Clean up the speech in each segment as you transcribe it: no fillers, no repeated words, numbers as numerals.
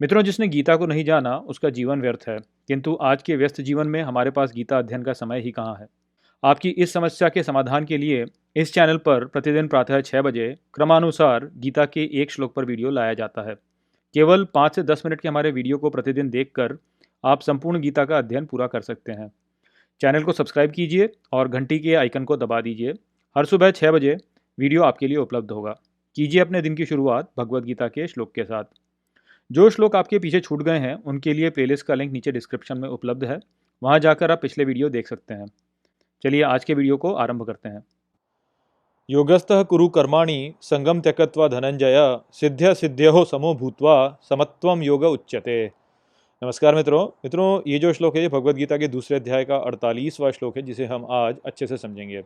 मित्रों, जिसने गीता को नहीं जाना उसका जीवन व्यर्थ है। किंतु आज के व्यस्त जीवन में हमारे पास गीता अध्ययन का समय ही कहाँ है। आपकी इस समस्या के समाधान के लिए इस चैनल पर प्रतिदिन प्रातः 6 बजे क्रमानुसार गीता के एक श्लोक पर वीडियो लाया जाता है। केवल 5 से 10 मिनट के हमारे वीडियो को प्रतिदिन देखकर आप संपूर्ण गीता का अध्ययन पूरा कर सकते हैं। चैनल को सब्सक्राइब कीजिए और घंटी के आइकन को दबा दीजिए। हर सुबह 6 बजे वीडियो आपके लिए उपलब्ध होगा। कीजिए अपने दिन की शुरुआत भगवत गीता के श्लोक के साथ। जो श्लोक आपके पीछे छूट गए हैं उनके लिए प्लेलिस्ट का लिंक नीचे डिस्क्रिप्शन में उपलब्ध है। वहां जाकर आप पिछले वीडियो देख सकते हैं। चलिए आज के वीडियो को आरंभ करते हैं। योगस्थः कुरु कर्माणि संगम त्यक्त्वा धनंजय सिद्ध्य सिद्ध्यो समो भूत्वा समत्वम योग उच्यते। नमस्कार मित्रों, ये जो श्लोक है ये भगवत गीता के दूसरे अध्याय का 48वां श्लोक है, जिसे हम आज अच्छे से समझेंगे।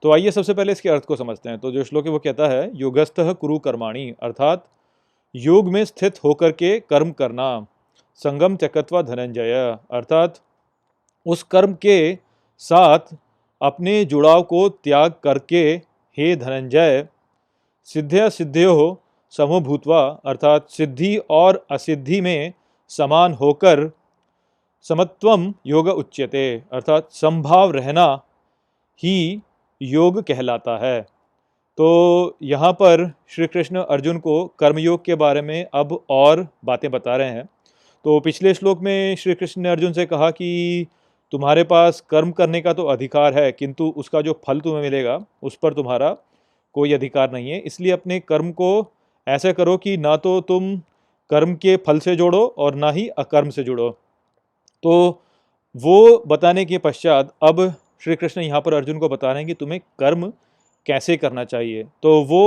तो आइए सबसे पहले इसके अर्थ को समझते हैं। तो जो श्लोक है वो कहता है योगस्थः कुरु कर्माणि, अर्थात योग में स्थित होकर के कर्म करना। संगम त्यक्त्वा धनंजय, अर्थात उस कर्म के साथ अपने जुड़ाव को त्याग करके हे धनंजय, सिद्ध्या सिद्ध्यो समो भूत्वा, अर्थात सिद्धि और असिद्धि में समान होकर समत्वम योग उच्यते, अर्थात समभाव रहना ही योग कहलाता है। तो यहाँ पर श्री कृष्ण अर्जुन को कर्मयोग के बारे में अब और बातें बता रहे हैं। तो पिछले श्लोक में श्री कृष्ण ने अर्जुन से कहा कि तुम्हारे पास कर्म करने का तो अधिकार है, किंतु उसका जो फल तुम्हें मिलेगा उस पर तुम्हारा कोई अधिकार नहीं है। इसलिए अपने कर्म को ऐसा करो कि ना तो तुम कर्म के फल से जोड़ो और ना ही अकर्म से जुड़ो। तो वो बताने के पश्चात अब श्री कृष्ण यहाँ पर अर्जुन को बता रहे हैं कि तुम्हें कर्म कैसे करना चाहिए। तो वो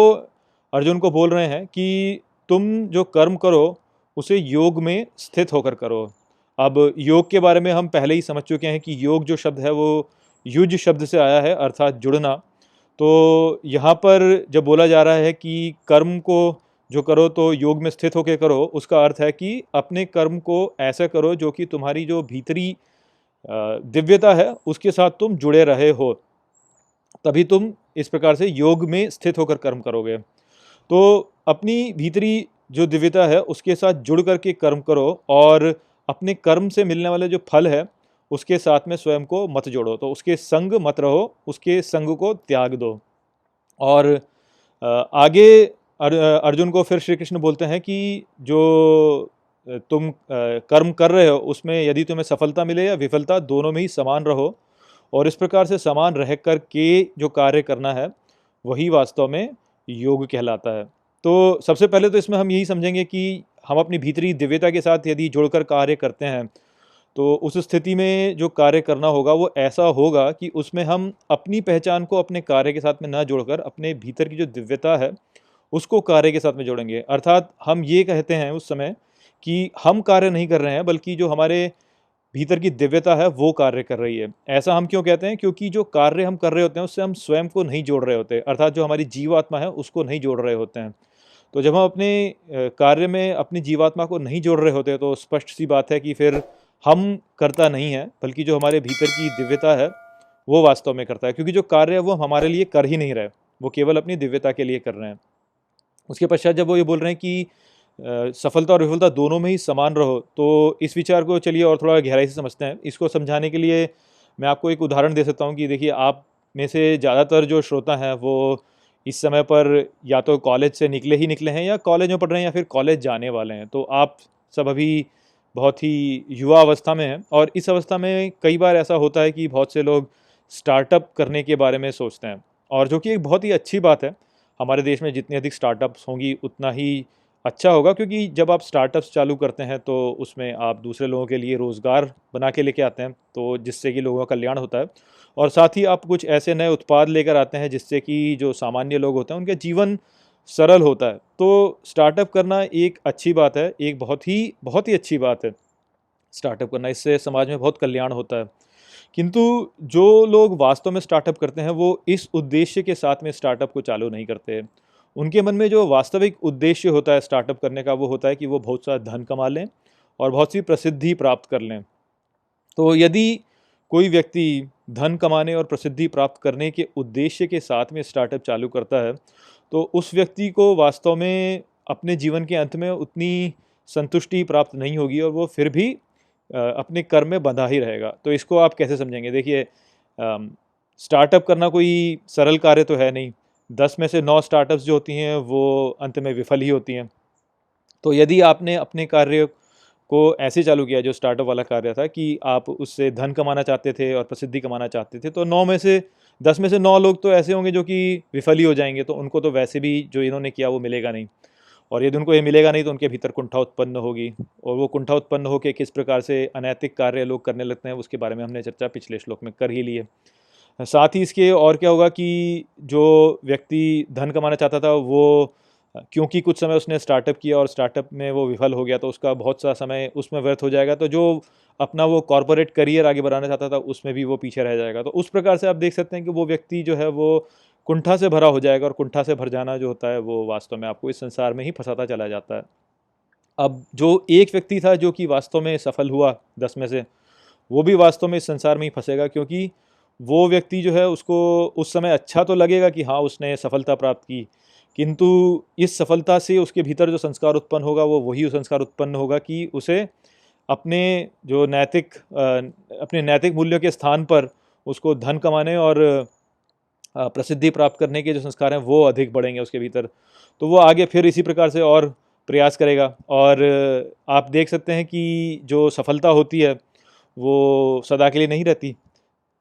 अर्जुन को बोल रहे हैं कि तुम जो कर्म करो उसे योग में स्थित होकर करो। अब योग के बारे में हम पहले ही समझ चुके हैं कि योग जो शब्द है वो युज शब्द से आया है, अर्थात जुड़ना। तो यहाँ पर जब बोला जा रहा है कि कर्म को जो करो तो योग में स्थित होकर करो, उसका अर्थ है कि अपने कर्म को ऐसा करो जो कि तुम्हारी जो भीतरी दिव्यता है उसके साथ तुम जुड़े रहे हो, तभी तुम इस प्रकार से योग में स्थित होकर कर्म करोगे। तो अपनी भीतरी जो दिव्यता है उसके साथ जुड़ करके कर्म करो और अपने कर्म से मिलने वाले जो फल है उसके साथ में स्वयं को मत जोड़ो। तो उसके संग मत रहो, उसके संग को त्याग दो। और आगे अर्जुन को फिर श्री कृष्ण बोलते हैं कि जो तुम कर्म कर रहे हो उसमें यदि तुम्हें सफलता मिले या विफलता, दोनों में ही समान रहो। और इस प्रकार से समान रह कर के जो कार्य करना है वही वास्तव में योग कहलाता है। तो सबसे पहले तो इसमें हम यही समझेंगे कि हम अपनी भीतरी दिव्यता के साथ यदि जुड़कर कार्य करते हैं तो उस स्थिति में जो कार्य करना होगा वो ऐसा होगा कि उसमें हम अपनी पहचान को अपने कार्य के साथ में ना जोड़कर अपने भीतर की जो दिव्यता है उसको कार्य के साथ में जोड़ेंगे। अर्थात हम ये कहते हैं उस समय कि हम कार्य नहीं कर रहे हैं, बल्कि जो हमारे भीतर की दिव्यता है वो कार्य कर रही है। ऐसा हम क्यों कहते हैं? क्योंकि जो कार्य हम कर रहे होते हैं उससे हम स्वयं को नहीं जोड़ रहे होते, अर्थात जो हमारी जीवात्मा है उसको नहीं जोड़ रहे होते हैं। तो जब हम अपने कार्य में अपनी जीवात्मा को नहीं जोड़ रहे होते तो स्पष्ट सी बात है कि फिर हम करता नहीं है, बल्कि जो हमारे भीतर की दिव्यता है वो वास्तव में करता है। क्योंकि जो कार्य है वो हम हमारे लिए कर ही नहीं रहे, वो केवल अपनी दिव्यता के लिए कर रहे हैं। उसके पश्चात जब वो ये बोल रहे हैं कि सफलता और विफलता दोनों में ही समान रहो, तो इस विचार को चलिए और थोड़ा गहराई से समझते हैं। इसको समझाने के लिए मैं आपको एक उदाहरण दे सकता हूँ कि देखिए, आप में से ज़्यादातर जो श्रोता हैं वो इस समय पर या तो कॉलेज से निकले हैं या कॉलेज में पढ़ रहे हैं या फिर कॉलेज जाने वाले हैं। तो आप सब अभी बहुत ही युवा अवस्था में हैं और इस अवस्था में कई बार ऐसा होता है कि बहुत से लोग स्टार्टअप करने के बारे में सोचते हैं, और जो कि एक बहुत ही अच्छी बात है। हमारे देश में जितनी अधिक स्टार्टअप्स होंगी उतना ही अच्छा होगा, क्योंकि जब आप स्टार्टअप्स चालू करते हैं तो उसमें आप दूसरे लोगों के लिए रोज़गार बना के लेके आते हैं, तो जिससे कि लोगों का कल्याण होता है। और साथ ही आप कुछ ऐसे नए उत्पाद लेकर आते हैं जिससे कि जो सामान्य लोग होते हैं उनका जीवन सरल होता है। तो स्टार्टअप करना एक अच्छी बात है, एक बहुत ही अच्छी बात है स्टार्टअप करना। इससे समाज में बहुत कल्याण होता है। किंतु जो लोग वास्तव में स्टार्टअप करते हैं वो इस उद्देश्य के साथ में स्टार्टअप को चालू नहीं करते। उनके मन में जो वास्तविक उद्देश्य होता है स्टार्टअप करने का, वो होता है कि वो बहुत सारा धन कमा लें और बहुत सी प्रसिद्धि प्राप्त कर लें। तो यदि कोई व्यक्ति धन कमाने और प्रसिद्धि प्राप्त करने के उद्देश्य के साथ में स्टार्टअप चालू करता है तो उस व्यक्ति को वास्तव में अपने जीवन के अंत में उतनी संतुष्टि प्राप्त नहीं होगी और वो फिर भी अपने कर्म में बंधा ही रहेगा। तो इसको आप कैसे समझेंगे? देखिए, स्टार्टअप करना कोई सरल कार्य तो है नहीं। 10 में से 9 स्टार्टअप्स जो होती हैं वो अंत में विफल ही होती हैं। तो यदि आपने अपने कार्य को ऐसे चालू किया, जो स्टार्टअप वाला कार्य था, कि आप उससे धन कमाना चाहते थे और प्रसिद्धि कमाना चाहते थे, तो 10 में से 9 लोग तो ऐसे होंगे जो कि विफल ही हो जाएंगे। तो उनको तो वैसे भी जो इन्होंने किया वो मिलेगा नहीं, और यदि उनको ये मिलेगा नहीं तो उनके भीतर कुंठा उत्पन्न होगी, और वो कुंठा उत्पन्न होकर किस प्रकार से अनैतिक कार्य लोग करने लगते हैं उसके बारे में हमने चर्चा पिछले श्लोक में कर ही ली है। साथ ही इसके और क्या होगा कि जो व्यक्ति धन कमाना चाहता था वो, क्योंकि कुछ समय उसने स्टार्टअप किया और स्टार्टअप में वो विफल हो गया, तो उसका बहुत सा समय उसमें व्यर्थ हो जाएगा। तो जो अपना वो कॉर्पोरेट करियर आगे बढ़ाना चाहता था उसमें भी वो पीछे रह जाएगा। तो उस प्रकार से आप देख सकते हैं कि वो व्यक्ति जो है वो कुंठा से भरा हो जाएगा, और कुंठा से भर जाना जो होता है वो वास्तव में आपको इस संसार में ही फंसाता चला जाता है। अब जो एक व्यक्ति था जो कि वास्तव में सफल हुआ 10 में से, वो भी वास्तव में इस संसार में ही फंसेगा, क्योंकि वो व्यक्ति जो है उसको उस समय अच्छा तो लगेगा कि हाँ उसने सफलता प्राप्त की, किंतु इस सफलता से उसके भीतर जो संस्कार उत्पन्न होगा वो वही संस्कार उत्पन्न होगा कि उसे अपने जो अपने नैतिक मूल्यों के स्थान पर उसको धन कमाने और प्रसिद्धि प्राप्त करने के जो संस्कार हैं वो अधिक बढ़ेंगे उसके भीतर। तो वो आगे फिर इसी प्रकार से और प्रयास करेगा। और आप देख सकते हैं कि जो सफलता होती है वो सदा के लिए नहीं रहती।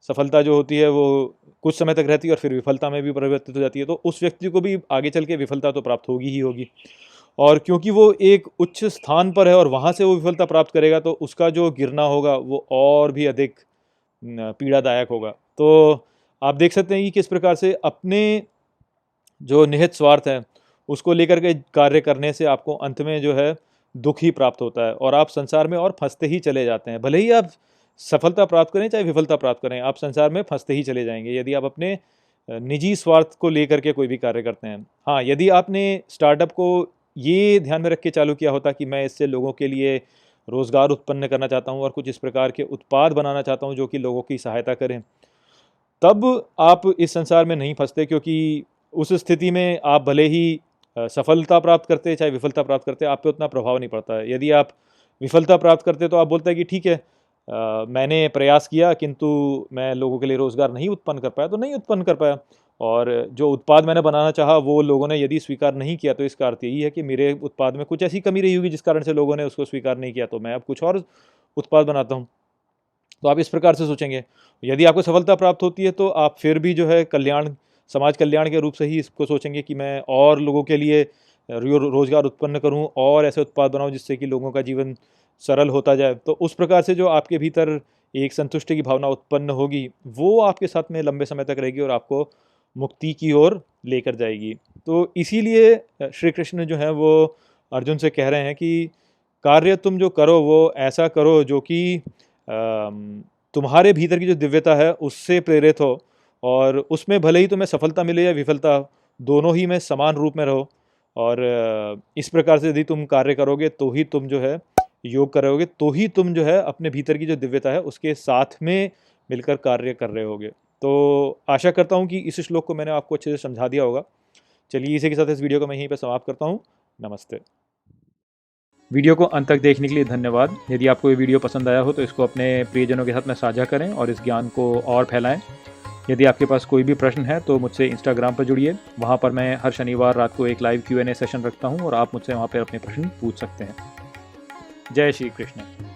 सफलता जो होती है वो कुछ समय तक रहती है और फिर विफलता में भी परिवर्तित हो जाती है। तो उस व्यक्ति को भी आगे चल के विफलता तो प्राप्त होगी ही होगी, और क्योंकि वो एक उच्च स्थान पर है और वहाँ से वो विफलता प्राप्त करेगा, तो उसका जो गिरना होगा वो और भी अधिक पीड़ादायक होगा। तो आप देख सकते हैं कि किस प्रकार से अपने जो निहित स्वार्थ है उसको लेकर के कार्य करने से आपको अंत में जो है दुख ही प्राप्त होता है, और आप संसार में और फंसते ही चले जाते हैं। भले ही आप सफलता प्राप्त करें चाहे विफलता प्राप्त करें, आप संसार में फंसते ही चले जाएंगे यदि आप अपने निजी स्वार्थ को लेकर के कोई भी कार्य करते हैं। हाँ, यदि आपने स्टार्टअप को ये ध्यान में रख के चालू किया होता कि मैं इससे लोगों के लिए रोज़गार उत्पन्न करना चाहता हूँ और कुछ इस प्रकार के उत्पाद बनाना चाहता हूँ जो कि लोगों की सहायता करें, तब आप इस संसार में नहीं फंसते, क्योंकि उस स्थिति में आप भले ही सफलता प्राप्त करते चाहे विफलता प्राप्त करते, आप पे उतना प्रभाव नहीं पड़ता है। यदि आप विफलता प्राप्त करते तो आप बोलते हैं कि ठीक है, मैंने प्रयास किया किंतु मैं लोगों के लिए रोज़गार नहीं उत्पन्न कर पाया, तो नहीं उत्पन्न कर पाया, और जो उत्पाद मैंने बनाना चाहा वो लोगों ने यदि स्वीकार नहीं किया, तो इसका अर्थ यही है कि मेरे उत्पाद में कुछ ऐसी कमी रही होगी जिस कारण से लोगों ने उसको स्वीकार नहीं किया, तो मैं अब कुछ और उत्पाद बनाता हूँ। तो आप इस प्रकार से सोचेंगे। यदि आपको सफलता प्राप्त होती है तो आप फिर भी जो है समाज कल्याण के रूप से ही इसको सोचेंगे कि मैं और लोगों के लिए रोज़गार उत्पन्न करूं और ऐसे उत्पाद बनाऊं जिससे कि लोगों का जीवन सरल होता जाए। तो उस प्रकार से जो आपके भीतर एक संतुष्टि की भावना उत्पन्न होगी वो आपके साथ में लंबे समय तक रहेगी और आपको मुक्ति की ओर लेकर जाएगी। तो इसीलिए श्री कृष्ण जो है वो अर्जुन से कह रहे हैं कि कार्य तुम जो करो वो ऐसा करो जो कि तुम्हारे भीतर की जो दिव्यता है उससे प्रेरित हो, और उसमें भले ही तुम्हें सफलता मिले या विफलता, दोनों ही में समान रूप में रहो। और इस प्रकार से यदि तुम कार्य करोगे तो ही तुम जो है योग करोगे, तो ही तुम जो है अपने भीतर की जो दिव्यता है उसके साथ में मिलकर कार्य कर रहे होगे। तो आशा करता हूँ कि इस श्लोक को मैंने आपको अच्छे से समझा दिया होगा। चलिए, इसी के साथ इस वीडियो को मैं यहीं पर समाप्त करता हूँ। नमस्ते। वीडियो को अंत तक देखने के लिए धन्यवाद। यदि आपको ये वीडियो पसंद आया हो तो इसको अपने प्रियजनों के साथ में साझा करें और इस ज्ञान को और फैलाएं। यदि आपके पास कोई भी प्रश्न है तो मुझसे इंस्टाग्राम पर जुड़िए। वहाँ पर मैं हर शनिवार रात को एक लाइव Q&A सेशन रखता हूँ और आप मुझसे वहाँ पर अपने प्रश्न पूछ सकते हैं। जय श्री कृष्ण।